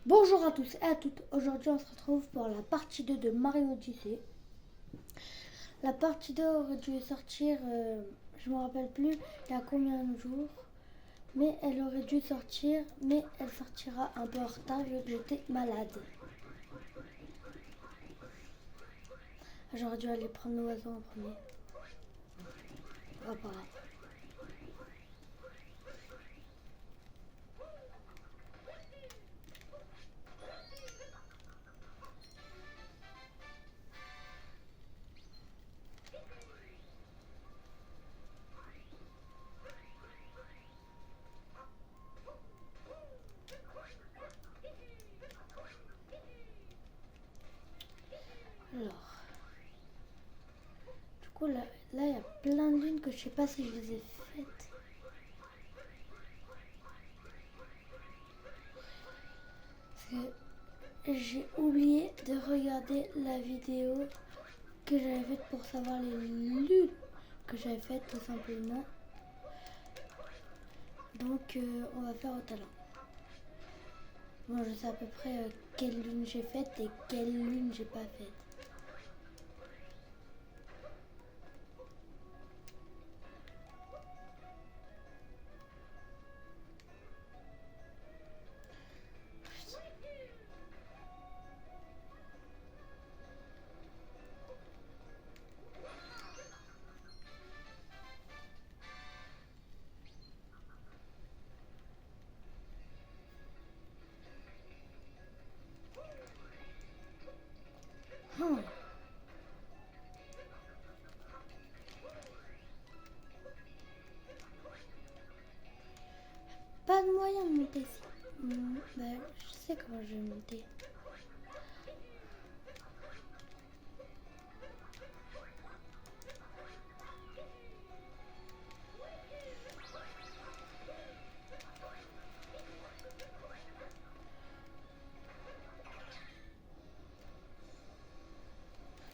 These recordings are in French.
Bonjour à tous et à toutes, aujourd'hui on se retrouve pour la partie 2 de Mario Odyssey. La partie 2 aurait dû sortir, je ne me rappelle plus il y a combien de jours, mais elle aurait dû sortir, mais elle sortira un peu en retard vu que j'étais malade. J'aurais dû aller prendre l'oiseau en premier. Oh, pas grave. Alors, du coup là il y a plein de lunes que je sais pas si je les ai faites. Parce que j'ai oublié de regarder la vidéo que j'avais faite pour savoir les lunes que j'avais faites tout simplement. Donc on va faire au talent. Moi je sais à peu près quelle lune j'ai faite et quelle lune j'ai pas faite. Hmm. Pas de moyen de monter ici. Ben, je sais comment je vais monter.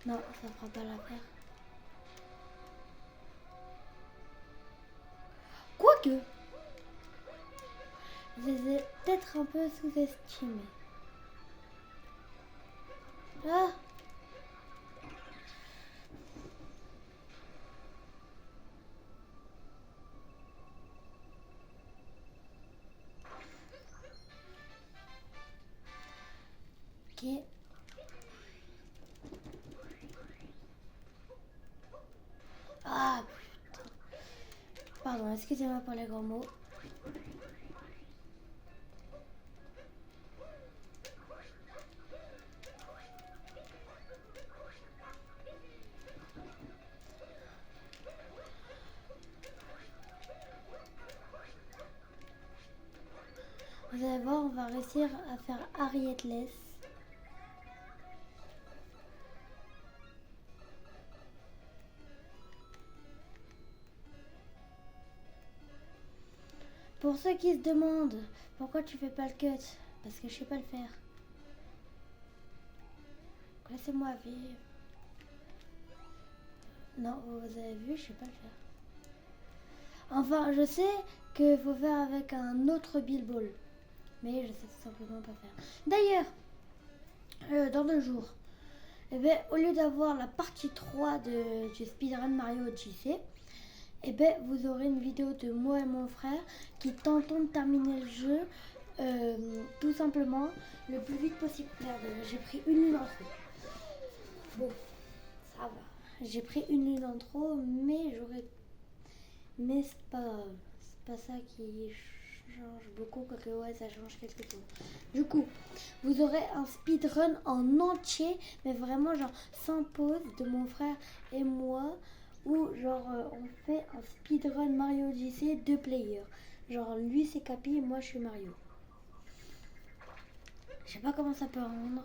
Non, ça fera pas l'affaire. Quoique, je les ai peut-être un peu sous-estimés. Ah, ok. Ah, pardon, excusez-moi pour les gros mots. Vous allez voir, on va réussir à faire Harriet-less. Pour ceux qui se demandent pourquoi tu fais pas le cut, parce que je sais pas le faire. Laissez-moi vivre. Non, vous avez vu, je sais pas le faire. Enfin, je sais qu'il faut faire avec un autre billball. Mais je sais tout simplement pas faire. D'ailleurs, dans 2 jours, eh ben, au lieu d'avoir la partie 3 du speedrun Mario Odyssey, eh ben, vous aurez une vidéo de moi et mon frère qui tentons de terminer le jeu tout simplement le plus vite possible. Merde, j'ai pris une lune en trop. Bon, ça va. J'ai pris une lune en trop, mais j'aurais... Mais c'est pas ça qui change beaucoup, quoique ouais, ça change quelque chose. Du coup, vous aurez un speedrun en entier, mais vraiment genre sans pause de mon frère et moi, où genre on fait un speedrun Mario Odyssey 2 players. Genre lui c'est Capi et moi je suis Mario. Je sais pas comment ça peut rendre,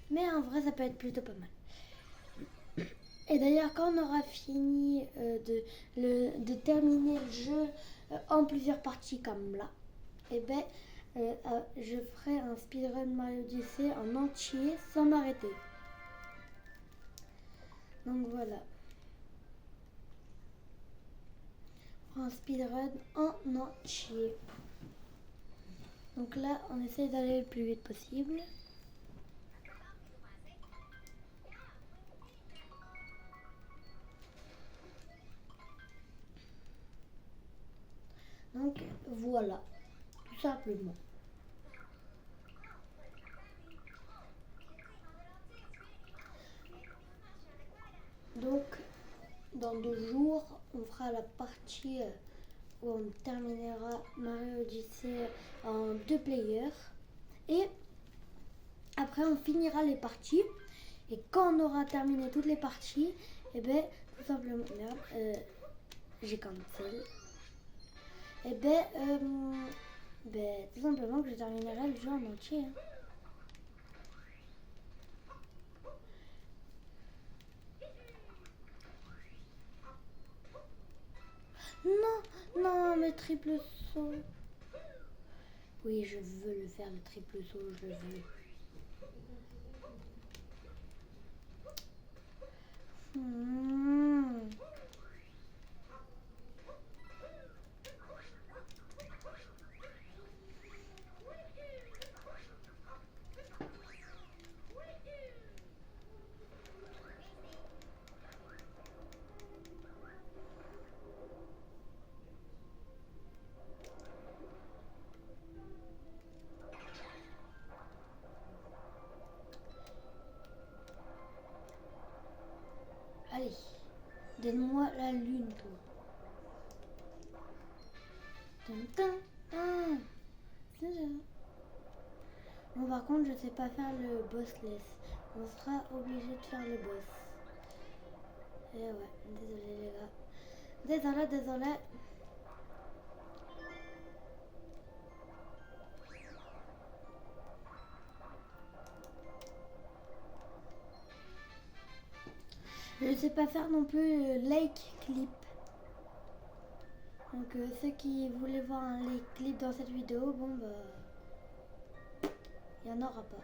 mais en vrai ça peut être plutôt pas mal. Et d'ailleurs, quand on aura fini de terminer le jeu en plusieurs parties comme là, eh ben, je ferai un speedrun Mario Odyssey en entier sans m'arrêter. Donc voilà. Un speedrun en entier. Donc là, on essaie d'aller le plus vite possible. Donc voilà, tout simplement. Donc dans 2 jours, on fera la partie où on terminera Mario Odyssey en 2 players. Et après, on finira les parties. Et quand on aura terminé toutes les parties, et ben tout simplement, merde, j'ai cancel. Et ben tout simplement que je terminerai le jeu en entier. Hein. Non, non, mais triple saut. Oui, je veux le faire, le triple saut, je le veux. Allez, donne-moi la lune, toi. Bon, par contre, je sais pas faire le bossless. On sera obligé de faire le boss. Et ouais, désolé les gars. Désolé. Je ne sais pas faire non plus le lake clip. Donc ceux qui voulaient voir un lake clip dans cette vidéo, bon bah il n'y en aura pas.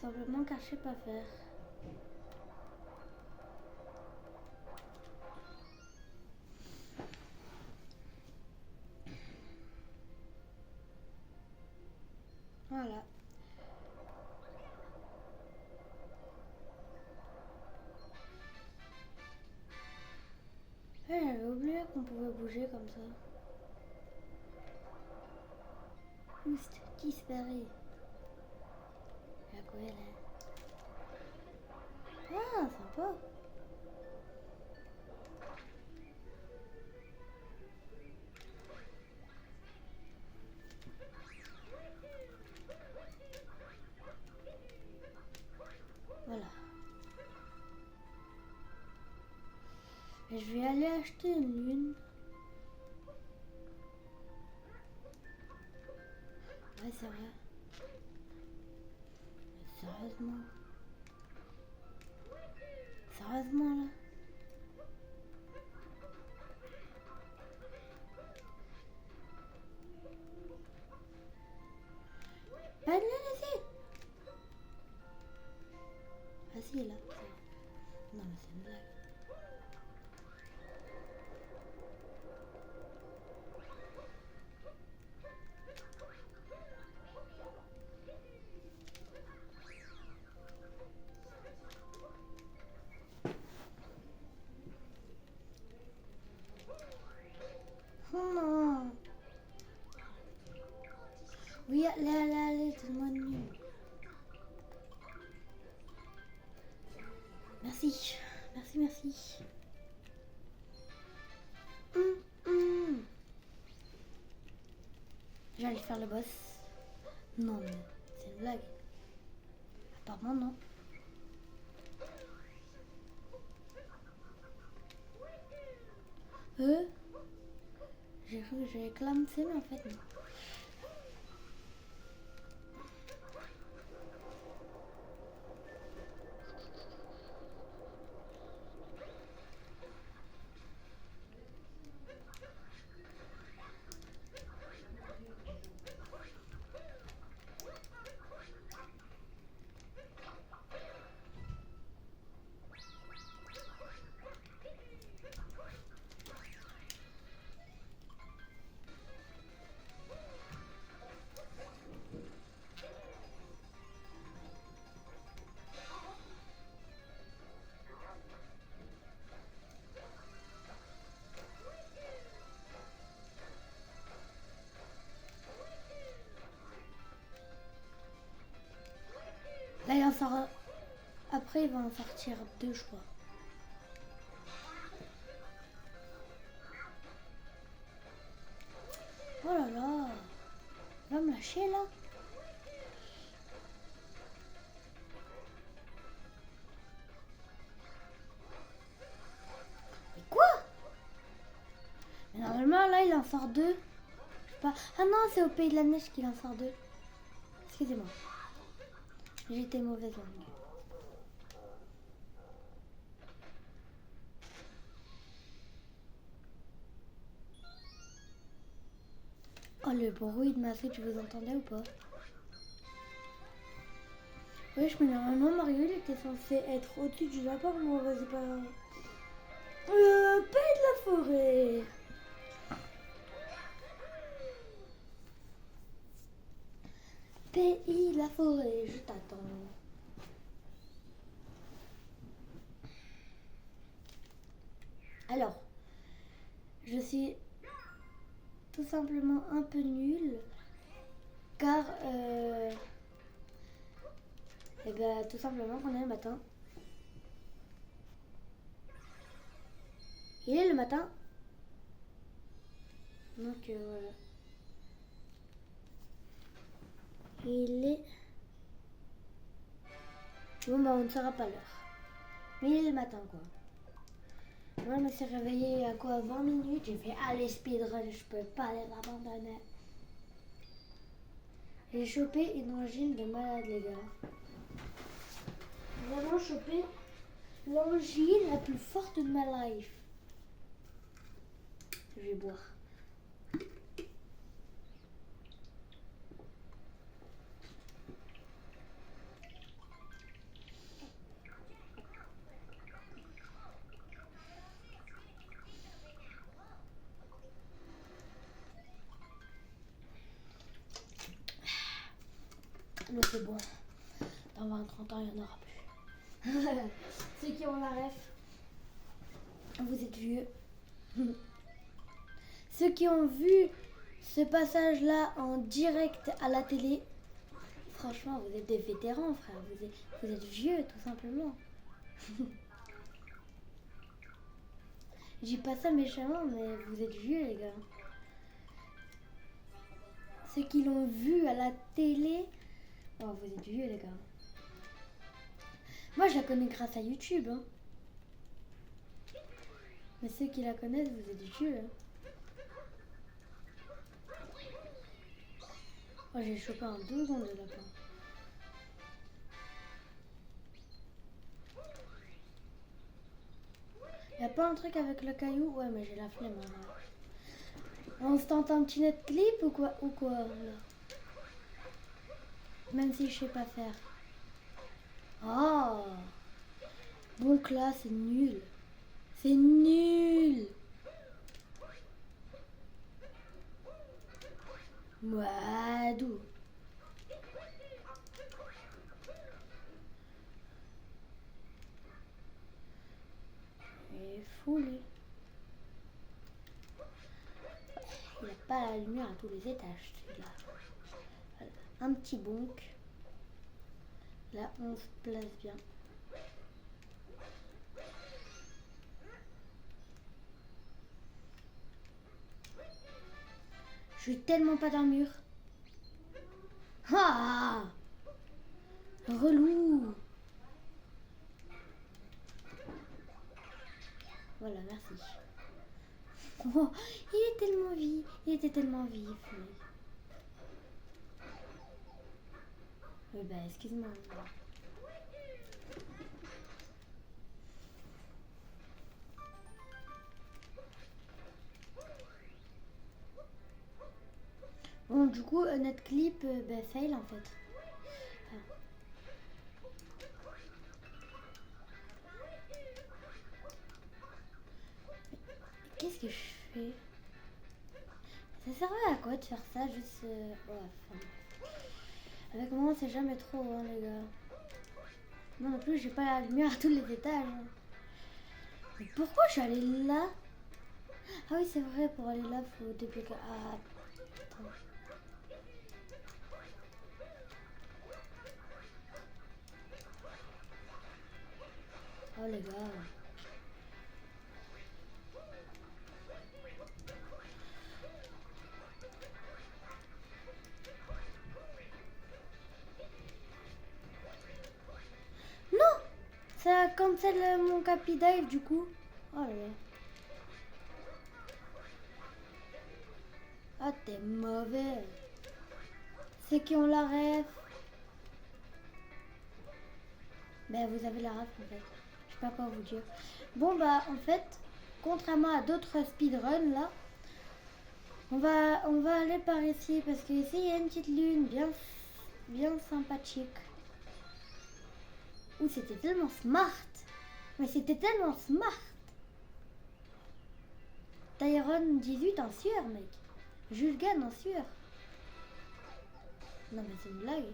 Simplement car je sais pas faire. Voilà. J'avais oublié qu'on pouvait bouger comme ça. Oust, disparu. La quoi là? Ah, sympa. Voilà. Et je vais aller acheter une lune. Ouais, c'est vrai. Mais sérieusement. Sérieusement là. Pas de lune ici. Ah si, là. Non mais c'est une blague. Oh non. Oui, allez, donne-moi une lune. Merci. J'allais faire le boss. Non, mais c'est une blague. Apparemment, non. J'ai cru que j'allais clamser, mais en fait, non. Là, il en sort. Après, il va en sortir 2, je crois. Oh là là. Il va me lâcher là. Mais quoi? Mais normalement, là, il en sort 2. Je sais pas. Ah non, c'est au Pays de la Neige qu'il en sort 2. Excusez-moi. J'étais mauvaise langue. Oh, le bruit de ma Switch, vous entendez ou pas? Oui, mais normalement, Mario, il était censé être au-dessus du lapin. Moi, vas-y, pas. Pays de la forêt. Pays de la forêt, je t'attends. Alors, je suis tout simplement un peu nulle car et ben, tout simplement qu'on est le matin. Il est le matin. Donc voilà. Il est... Bon bah on ne saura pas l'heure. Mais il est le matin quoi. Moi je me suis réveillée à quoi 20 minutes. J'ai fait allez speedrun, je peux pas les abandonner. J'ai chopé une angine de malade les gars. Vraiment chopé l'angine la plus forte de ma life. Je vais boire. Mais c'est bon. Dans 20-30 ans, il n'y en aura plus. Ceux qui ont la ref, vous êtes vieux. Ceux qui ont vu ce passage-là en direct à la télé, franchement, vous êtes des vétérans, frère. Vous êtes vieux, tout simplement. Je dis pas ça méchamment, mais vous êtes vieux, les gars. Ceux qui l'ont vu à la télé, oh, vous êtes vieux, les gars. Moi, je la connais grâce à YouTube. Hein. Mais ceux qui la connaissent, vous êtes vieux. Hein. Oh, j'ai chopé un 2 secondes de lapin. Y'a pas un truc avec le caillou? Ouais, mais j'ai la flemme. Hein. On se tente un petit net clip ou quoi là? Même si je sais pas faire. Oh! Donc là, c'est nul. C'est nul! Mouadou! Il est fou, lui. Il n'a pas la lumière à tous les étages, celui-là. Voilà. Un petit bonk. Là, on se place bien. Je suis tellement pas dans le mur. Ah! Relou! Voilà, merci. Oh, il est tellement vif. Il était tellement vif. Oui, bah, excuse-moi. Bon, du coup, notre clip, bah, fail en fait. Ah. Qu'est-ce que je fais? Ça servait à quoi de faire ça? Juste. Ouais, enfin, avec moi, c'est jamais trop, hein, les gars. Moi non plus, j'ai pas la lumière à tous les étages. Hein. Mais pourquoi je suis allée là? Ah oui, c'est vrai, pour aller là, faut débloquer. Ah, putain. gars. Non! Ça cancel mon capi dive du coup. Oh là là. Ah, t'es mauvais. C'est qui ont la ref. Ben, vous avez la ref en fait. Je sais pas quoi vous dire. Bon, bah, en fait, contrairement à d'autres speedruns là, on va aller par ici parce qu'ici il y a une petite lune bien sympathique. Ouh, c'était tellement smart. Mais c'était tellement smart. Tyron 18 en sueur, mec. Julgan en sueur. Non, mais c'est une blague.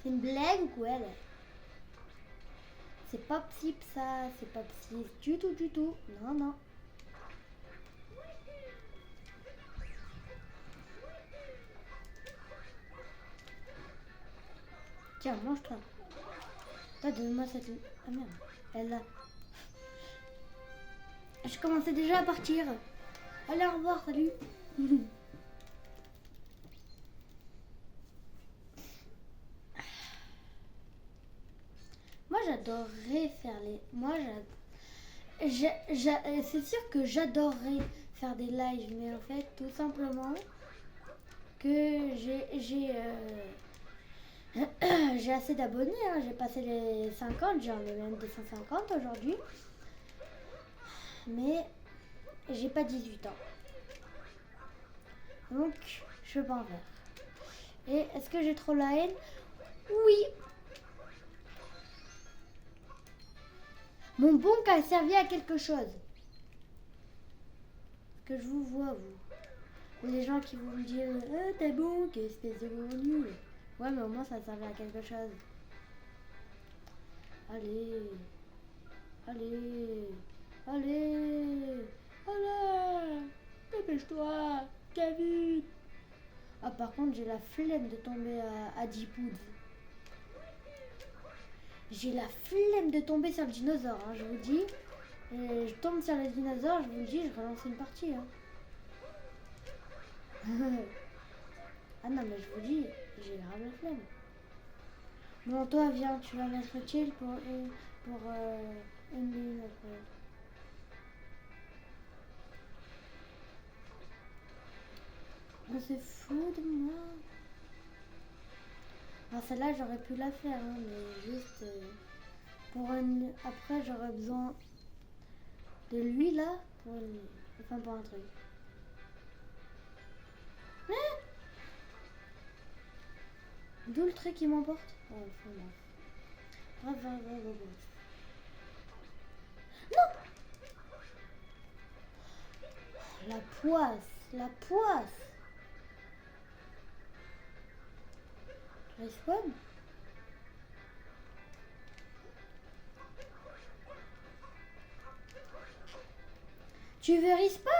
C'est une blague ou quoi là? C'est pas psy ça, c'est pas psy du tout, du tout. Non, non. Tiens, mange-toi. Toi, donne-moi cette... Ah merde, elle là. Je commençais déjà à partir. Allez, au revoir, salut. Moi, j'adorerais faire les... C'est sûr que j'adorerais faire des lives, mais en fait, tout simplement que j'ai assez d'abonnés. Hein. J'ai passé les 50, j'en ai même 250 aujourd'hui. Mais j'ai pas 18 ans. Donc, je peux pas en faire. Et est-ce que j'ai trop la haine? Oui. Mon bon a servi à quelque chose. Que je vous vois, vous. Les gens qui vont me dire ah, t'es bon, espèce de gros nul. Ouais, mais au moins ça servait à quelque chose. Allez. Allez. Allez. Allez. Dépêche-toi. Kevin. Ah, par contre, j'ai la flemme de tomber à 10 poudres. J'ai la flemme de tomber sur le dinosaure, hein, je vous dis. Et je tombe sur le dinosaure, je vous le dis, je relance une partie. Hein. Ah non, mais je vous dis, j'ai grave la flemme. Bon, toi, viens, tu vas mettre chill pour une ligne après. On se fout de moi. Alors celle-là, j'aurais pu la faire, hein, mais juste pour une... Après, j'aurais besoin de lui, là, pour une... Enfin, pour un truc. Hein? D'où le truc qui m'emporte? Oh, enfin, bref. Non! La poisse! Respawn? Tu veux respawn?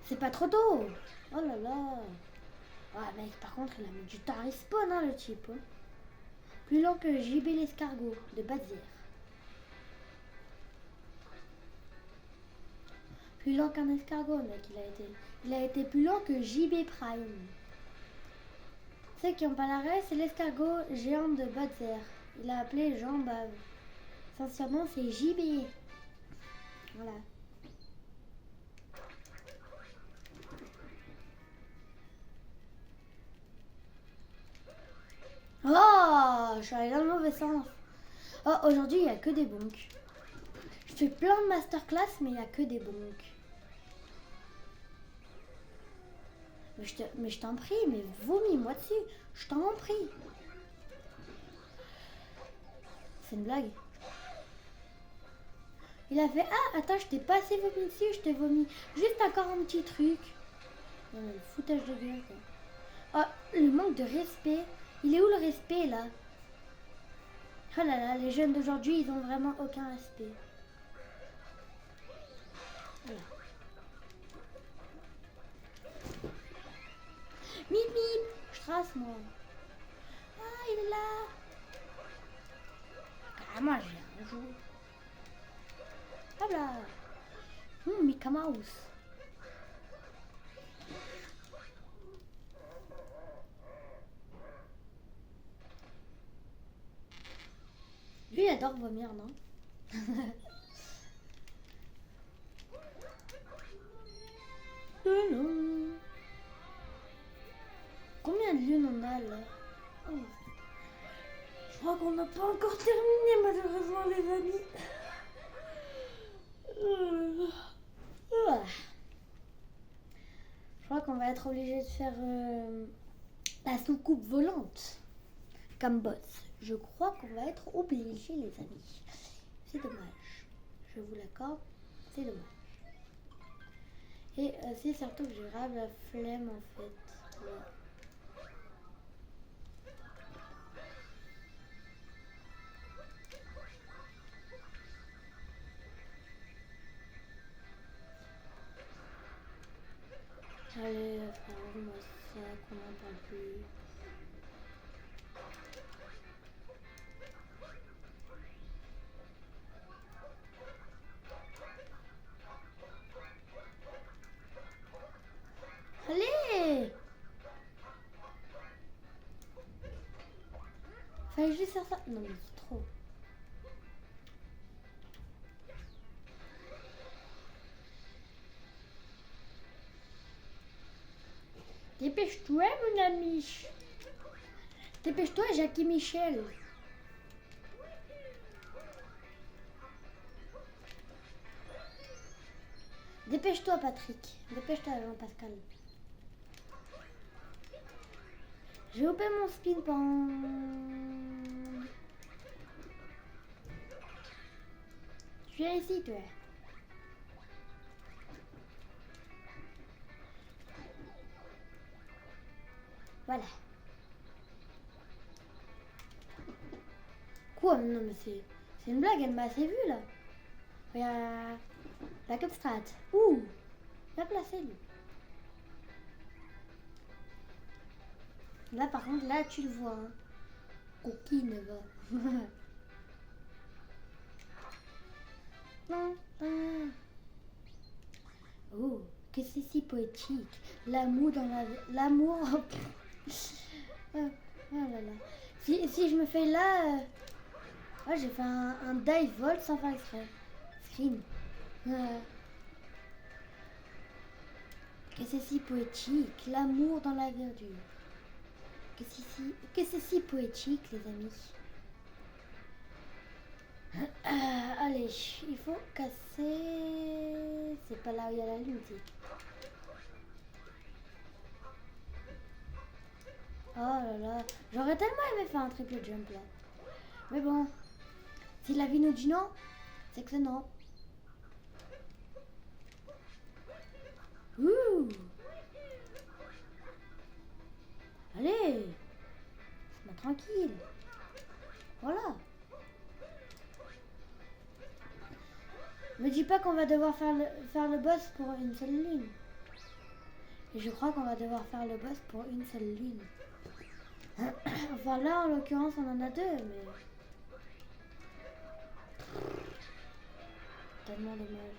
C'est pas trop tôt. Oh là là. Ah mec, par contre, il a mis du temps à respawn, hein, le type. Hein. Plus lent que JB l'escargot de Bazir. Plus lent qu'un escargot, mec, il a été plus lent que JB Prime. Ceux qui n'ont pas l'arrêt, c'est l'escargot géant de Bazir. Il a appelé Jean Bave. Sincèrement, c'est JB. Voilà. Oh, je suis allée dans le mauvais sens. Oh, aujourd'hui, il n'y a que des bonks. Je fais plein de masterclass, mais il n'y a que des bonks. Mais je t'en prie, mais vomis-moi dessus. Je t'en prie. C'est une blague. Il a fait ah, attends, je t'ai pas assez vomi dessus, je t'ai vomi juste encore un petit truc. Non, mais le foutage de gueule, quoi. Oh, le manque de respect. Il est où le respect, là? Oh là là, les jeunes d'aujourd'hui, ils ont vraiment aucun respect. Voilà. Mip, mip. Je trace, moi. Ah, il est là. moi j'ai un jour. Hop là. Mickey Mouse. Lui il adore vomir, non? Combien de lunes on a là? Oh. Je crois qu'on n'a pas encore terminé malheureusement les amis. Je crois qu'on va être obligé de faire la soucoupe volante comme boss. Je crois qu'on va être obligé les amis. C'est dommage. Je vous l'accorde, c'est dommage. Et c'est surtout que j'ai grave la flemme en fait. Voilà. Allez, frère, moi ça, qu'on n'en parle plus. Allez! Fallait juste faire ça. Non mais c'est trop. Dépêche-toi mon ami. Dépêche-toi Jackie Michel. Dépêche-toi Patrick. Dépêche-toi Jean-Pascal. J'ai loupé mon spin pan. Tu viens ici toi. Voilà. Quoi? Non mais c'est une blague, elle m'a assez vue là. Regarde. La Cup Strat. Ouh. Bien placé lui. Là par contre, là tu le vois. Hein. Coquine va. Non. Oh, que c'est si poétique. L'amour dans la... L'amour... oh là là. Si je me fais là... Ouais, j'ai fait un dive volt sans faire exprès. Scream. Que c'est si poétique. L'amour dans la verdure. Que c'est si poétique, les amis. Allez, il faut casser... C'est pas là où il y a la lune, oh là là, j'aurais tellement aimé faire un triple jump là. Mais bon, si la vie nous dit non, c'est que c'est non. Ouh. Allez, laisse-moi tranquille. Voilà. Me dis pas qu'on va devoir faire le boss pour une seule lune. Et je crois qu'on va devoir faire le boss pour une seule lune. Enfin là, en l'occurrence, on en a deux, mais... Tellement dommage.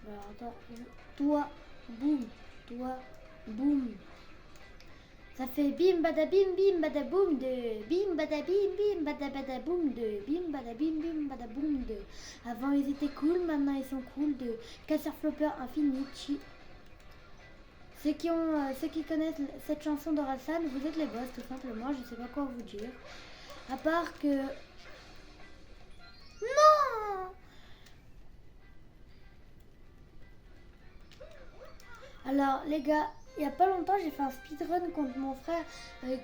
Alors attends, toi, boum, Ça fait bim bada boum de bim bada boum de bim bada boum de. Avant ils étaient cool, maintenant ils sont cool de. Casseur Flopper Infinity. Ceux qui connaissent cette chanson d'Orelsan, vous êtes les boss tout simplement, je sais pas quoi vous dire. À part que... Non! Alors les gars, il n'y a pas longtemps j'ai fait un speedrun contre mon frère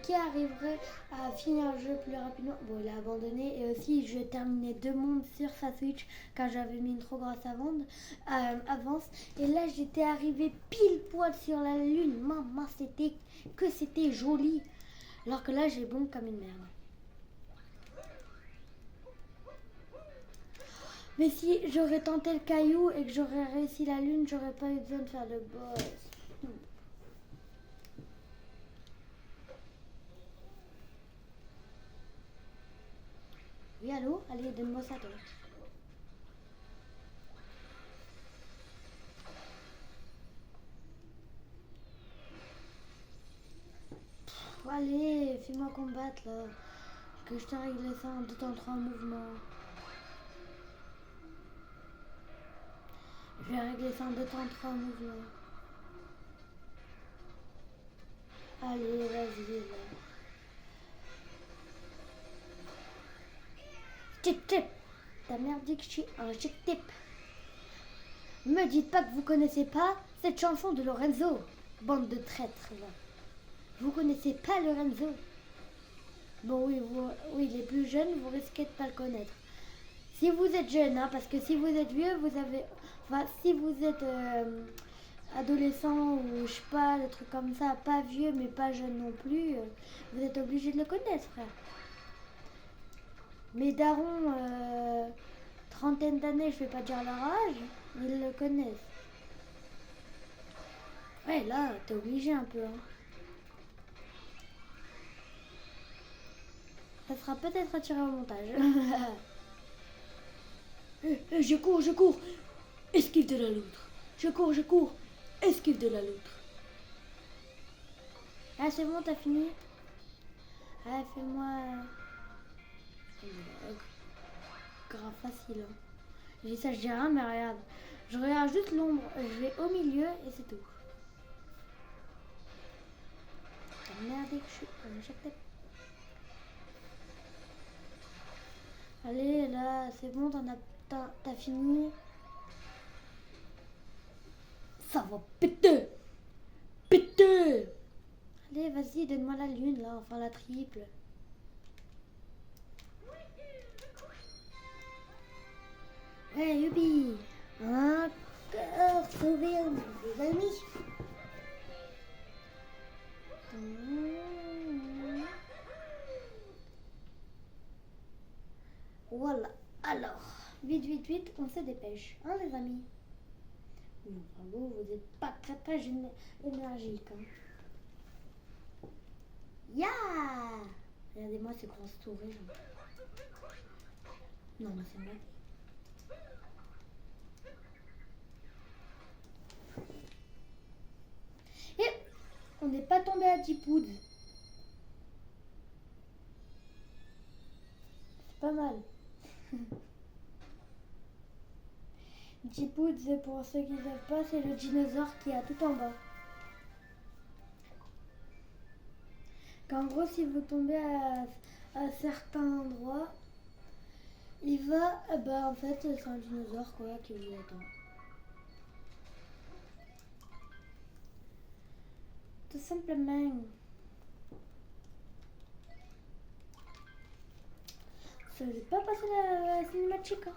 qui arriverait à finir le jeu plus rapidement. Bon, il a abandonné et aussi je terminais 2 mondes sur sa Switch car j'avais mis une trop grosse avance. Et là j'étais arrivé pile poil sur la lune. Maman, c'était joli. Alors que là j'ai bon comme une merde. Mais si j'aurais tenté le caillou et que j'aurais réussi la lune, j'aurais pas eu besoin de faire le boss. Oui, allô? Allez, donne-moi ça, toi. Allez, fais-moi combattre, là. Que je t'ai réglé ça en 2 temps 3 mouvements. Je vais régler ça en 2 temps 3 mouvements. Allez, vas-y, là. Tip, tip. Ta mère dit que je suis un chic tip. Me dites pas que vous connaissez pas cette chanson de Lorenzo. Bande de traîtres, là. Vous connaissez pas Lorenzo? Bon, oui, oui, les plus jeunes, vous risquez de pas le connaître. Si vous êtes jeune, hein, parce que si vous êtes vieux, vous avez... Enfin, si vous êtes adolescent ou je sais pas, des trucs comme ça, pas vieux mais pas jeune non plus, vous êtes obligé de le connaître, frère. Mes darons, trentaine d'années, je vais pas dire leur âge, ils le connaissent. Ouais, là, t'es obligé un peu, hein. Ça sera peut-être retiré au montage. Je cours, je cours. Esquive de la loutre. Je cours. Esquive de la loutre. Ah, c'est bon, t'as fini? Ah, fais-moi... grave facile. Hein. Je dis ça, je dis rien, mais regarde. Je regarde juste l'ombre. Je vais au milieu et c'est tout. T'as merdé que je suis un échec tête. Allez, là, c'est bon, t'as fini. Ça va péter. Péter. Allez, vas-y, donne-moi la lune, là, enfin la triple. Ouais, youpi. Encore sauver un de mes amis. Voilà. Alors, vite, vite, vite, on se dépêche, hein, les amis. Enfin, vous n'êtes pas très, très énergique. Hein. Ya! Regardez-moi ce grand sourire. Non, mais c'est vrai. Et on n'est pas tombé à 10 poudres. C'est pas mal. 10 poudres, pour ceux qui ne savent pas, c'est le dinosaure qui est tout en bas. Qu'en gros, si vous tombez à certains endroits, il va, bah en fait, c'est un dinosaure quoi qui vous attend. Tout simplement. Ça ne pas passer la cinématique. Hein.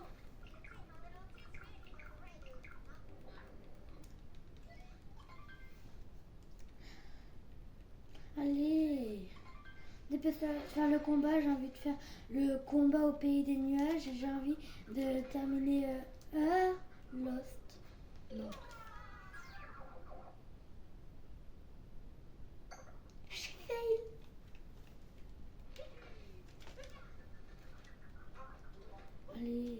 Allez, dépêche-toi de faire le combat. J'ai envie de faire le combat au pays des nuages. J'ai envie de terminer Lost. Non. Allez.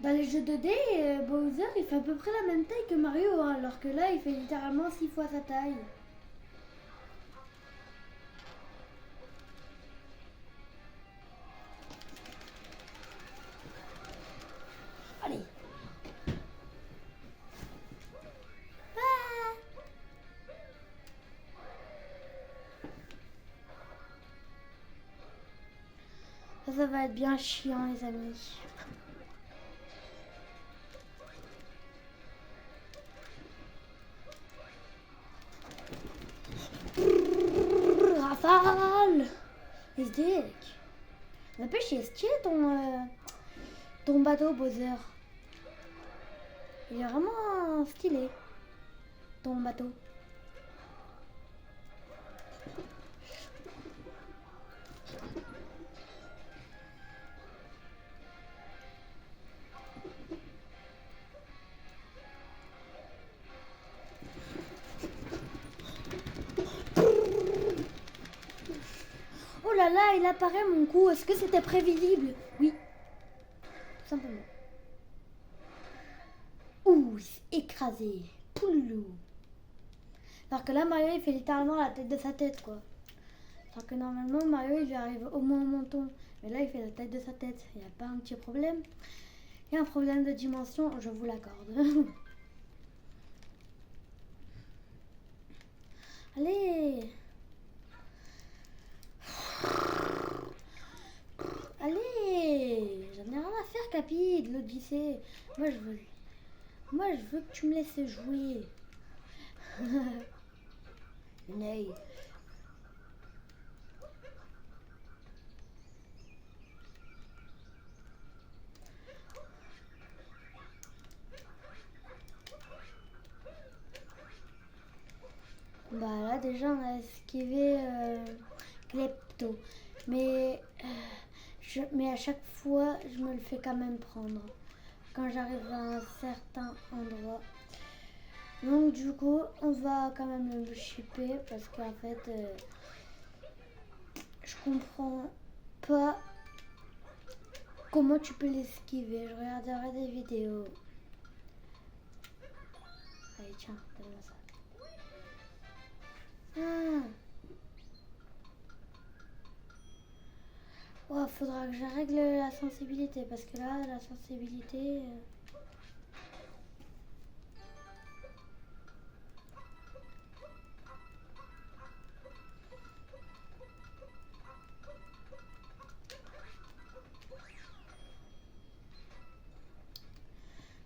Dans les jeux 2D, Bowser il fait à peu près la même taille que Mario, hein, alors que là il fait littéralement 6 fois sa taille. Allez. Ah. Ça va être bien chiant les amis. Rafale. SDK. N'empêche, il est stylé ton bateau, Bowser. Il est vraiment stylé, ton bateau. là là, il apparaît mon cou. Est-ce que c'était prévisible? Oui, tout simplement. Ouh, il s'est écrasé. Pouloulou. Alors que là, Mario, il fait littéralement la tête de sa tête, quoi. Alors que normalement, Mario, il lui arrive au moins au menton. Mais là, il fait la tête de sa tête. Il n'y a pas un petit problème. Il y a un problème de dimension, je vous l'accorde. Allez. Allez. J'en ai rien à faire, Capi, de l'Odyssée. Moi, je veux que tu me laisses jouer. Nay. Bah là déjà on a esquivé Klepto. Mais à chaque fois je me le fais quand même prendre. Quand j'arrive à un certain endroit. Donc du coup on va quand même le shipper parce qu'en fait je comprends pas comment tu peux l'esquiver. Je regarderai des vidéos. Allez tiens, donne-moi ça. Ah. Oh, faudra que je règle la sensibilité parce que là, la sensibilité.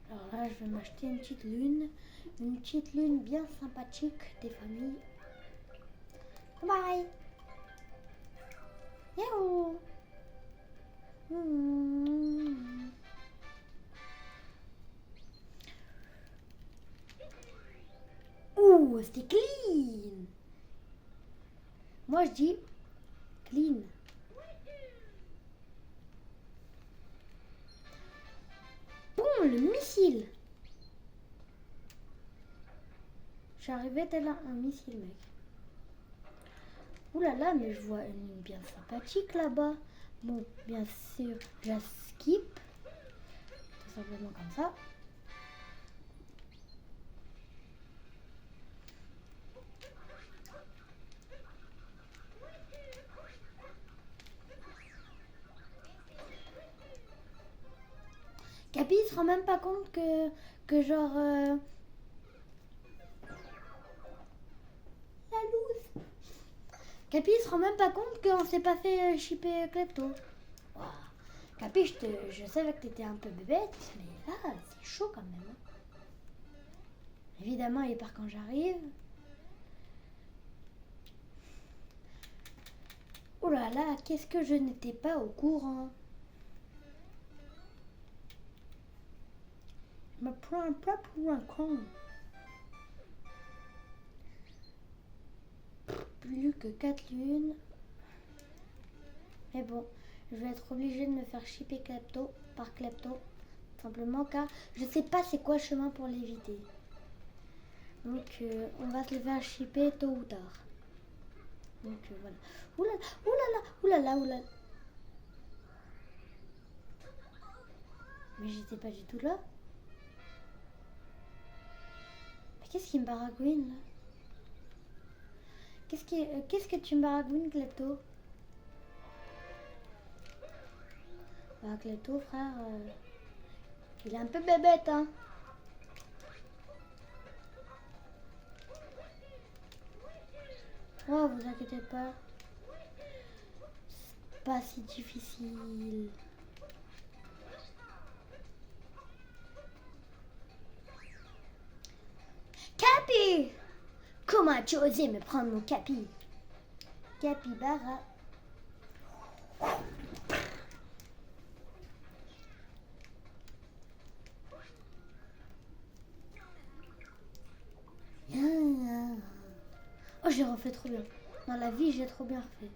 Alors là, je vais m'acheter une petite lune bien sympathique des familles. Bye. Yahoo. Ouh, c'était clean. Moi, je dis clean. Boum, le missile. Je suis arrivée tel un missile, mec. Ouh là là, mais je vois une ligne bien sympathique là-bas. Bon, bien sûr, je skip. Tout simplement comme ça. Capi il se rend même pas compte que genre... La loose. Capi il se rend même pas compte qu'on s'est pas fait shipper Klepto. Wow. Capi, je savais que t'étais un peu bébête, mais là, c'est chaud quand même. Évidemment, il part quand j'arrive. Oh là là, qu'est-ce que je n'étais pas au courant. Je me prends pas pour un con. Plus que 4 lunes. Mais bon, je vais être obligée de me faire shipper Klepto par Klepto. Simplement car je sais pas c'est quoi le chemin pour l'éviter. Donc on va se le faire shipper tôt ou tard. Donc voilà. Oulala, oulala, oulala, oulala. Mais j'étais pas du tout là. Mais qu'est-ce qui me baragouine là? Qu'est-ce que tu me baragouines, Klepto? Bah Klepto, frère, il est un peu bébête, hein. Oh, vous inquiétez pas. C'est pas si difficile. Capi! Comment as-tu osé me prendre mon capi? Capybara. Oh, j'ai refait trop bien. Dans la vie, j'ai trop bien refait.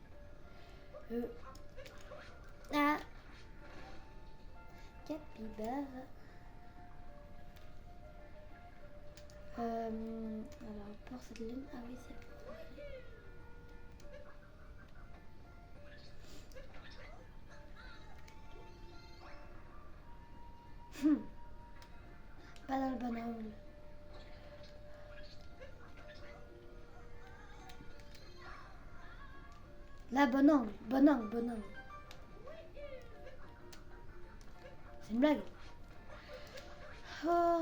Ah. Capybara. Alors, pour cette lune, ah oui, c'est parfait. Pas dans le bon angle. Là, bon angle, bon angle, bon angle. C'est une blague. Oh.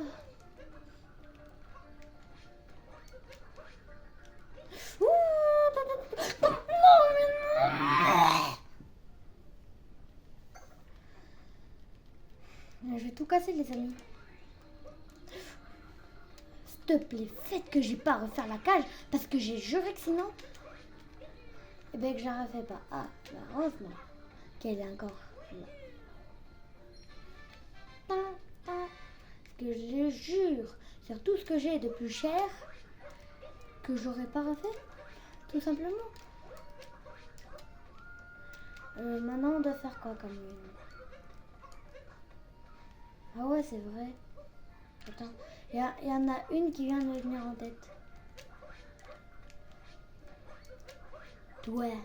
Ouh, non, mais non. Je vais tout casser, les amis. S'il te plaît, faites que j'ai pas à refaire la cage parce que j'ai juré que sinon, eh ben que je la refais pas. Ah, bah, heureusement qu'elle est encore là. Parce que je jure sur tout ce que j'ai de plus cher que j'aurais pas refait, tout simplement. Maintenant, on doit faire quoi comme une? Ah ouais, c'est vrai. Attends, il y en a une qui vient de me venir en tête. Ouais.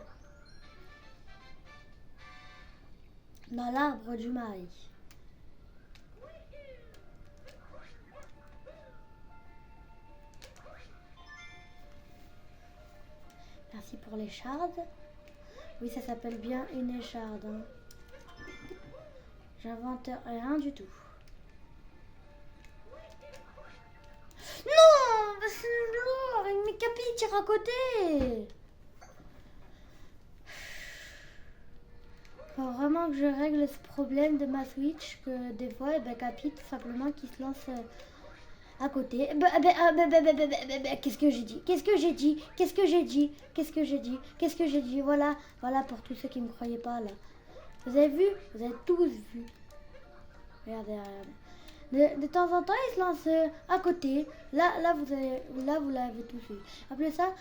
Dans l'arbre du mari. Merci pour l'écharde. Oui, ça s'appelle bien une écharde. Hein. J'invente rien du tout. Non, c'est lourd. Mes capis tirent à côté. Faut vraiment que je règle ce problème de ma Switch que des fois, eh ben, Capi tout simplement qui se lance à côté. Qu'est-ce que j'ai dit? Qu'est-ce que j'ai dit? Qu'est-ce que j'ai dit? Qu'est-ce que j'ai dit? Qu'est-ce que j'ai dit? Voilà, voilà pour tous ceux qui ne me croyaient pas là. Vous avez vu? Vous avez tous vu. Regardez, regardez. De temps en temps, il se lance à côté. Là, vous l'avez tous vu. Après ça,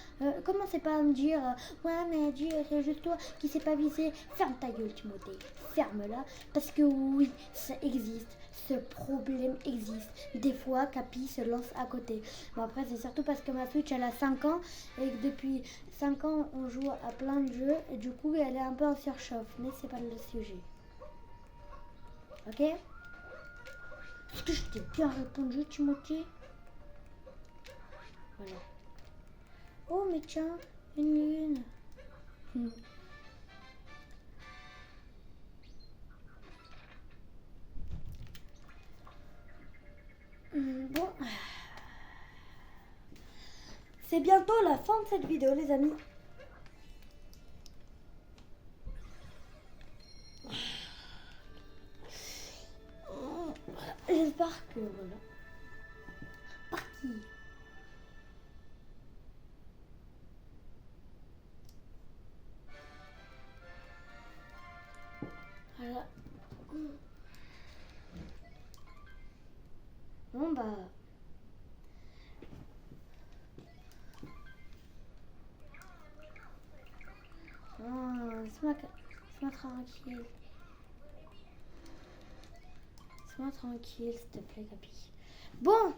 commencez pas à me dire ouais, mais Dieu, c'est juste toi qui sais pas viser. Ferme ta gueule, Timothée. Ferme-la. Parce que oui, ça existe. Ce problème existe. Des fois, Capi se lance à côté. Bon, après, c'est surtout parce que ma Switch, elle a 5 ans. Et que depuis 5 ans, on joue à plein de jeux. Et du coup, elle est un peu en surchauffe. Mais c'est pas le sujet. Ok? Est-ce que je t'ai bien répondu, Timothée? Voilà. Oh, mais tiens, une lune. Bon. C'est bientôt la fin de cette vidéo, les amis. J'espère que voilà. Parti. Voilà. Bon bah. Laisse-moi tranquille. Laisse-moi tranquille, s'il te plaît, Capi. Bon.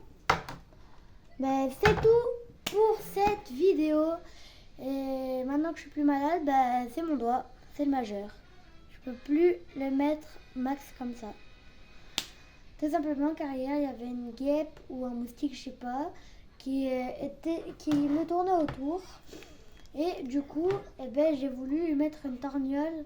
Ben, c'est tout pour cette vidéo. Et maintenant que je suis plus malade, ben, c'est mon doigt. C'est le majeur. Je peux plus le mettre max comme ça. Tout simplement car hier il y avait une guêpe ou un moustique, je sais pas, qui me tournait autour. Et du coup, eh ben, j'ai voulu lui mettre une torgnole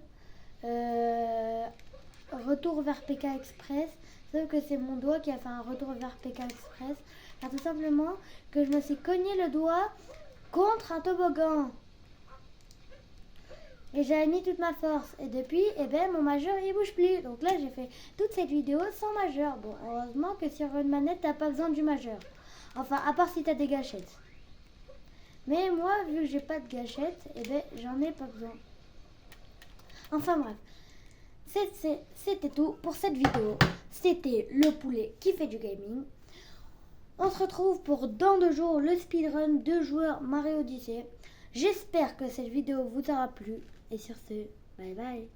retour vers PK Express. Sauf que c'est mon doigt qui a fait un retour vers PK Express. Car tout simplement que je me suis cogné le doigt contre un toboggan. Et j'avais mis toute ma force. Et depuis, eh ben, mon majeur, il bouge plus. Donc là, j'ai fait toute cette vidéo sans majeur. Bon, heureusement que sur une manette, t'as pas besoin du majeur. Enfin, à part si t'as des gâchettes. Mais moi, vu que j'ai pas de gâchettes, eh ben, j'en ai pas besoin. Enfin bref. C'était tout pour cette vidéo. C'était le poulet qui fait du gaming. On se retrouve pour dans 2 jours le speedrun 2 joueurs Mario Odyssey. J'espère que cette vidéo vous aura plu. Et sur ce, bye bye.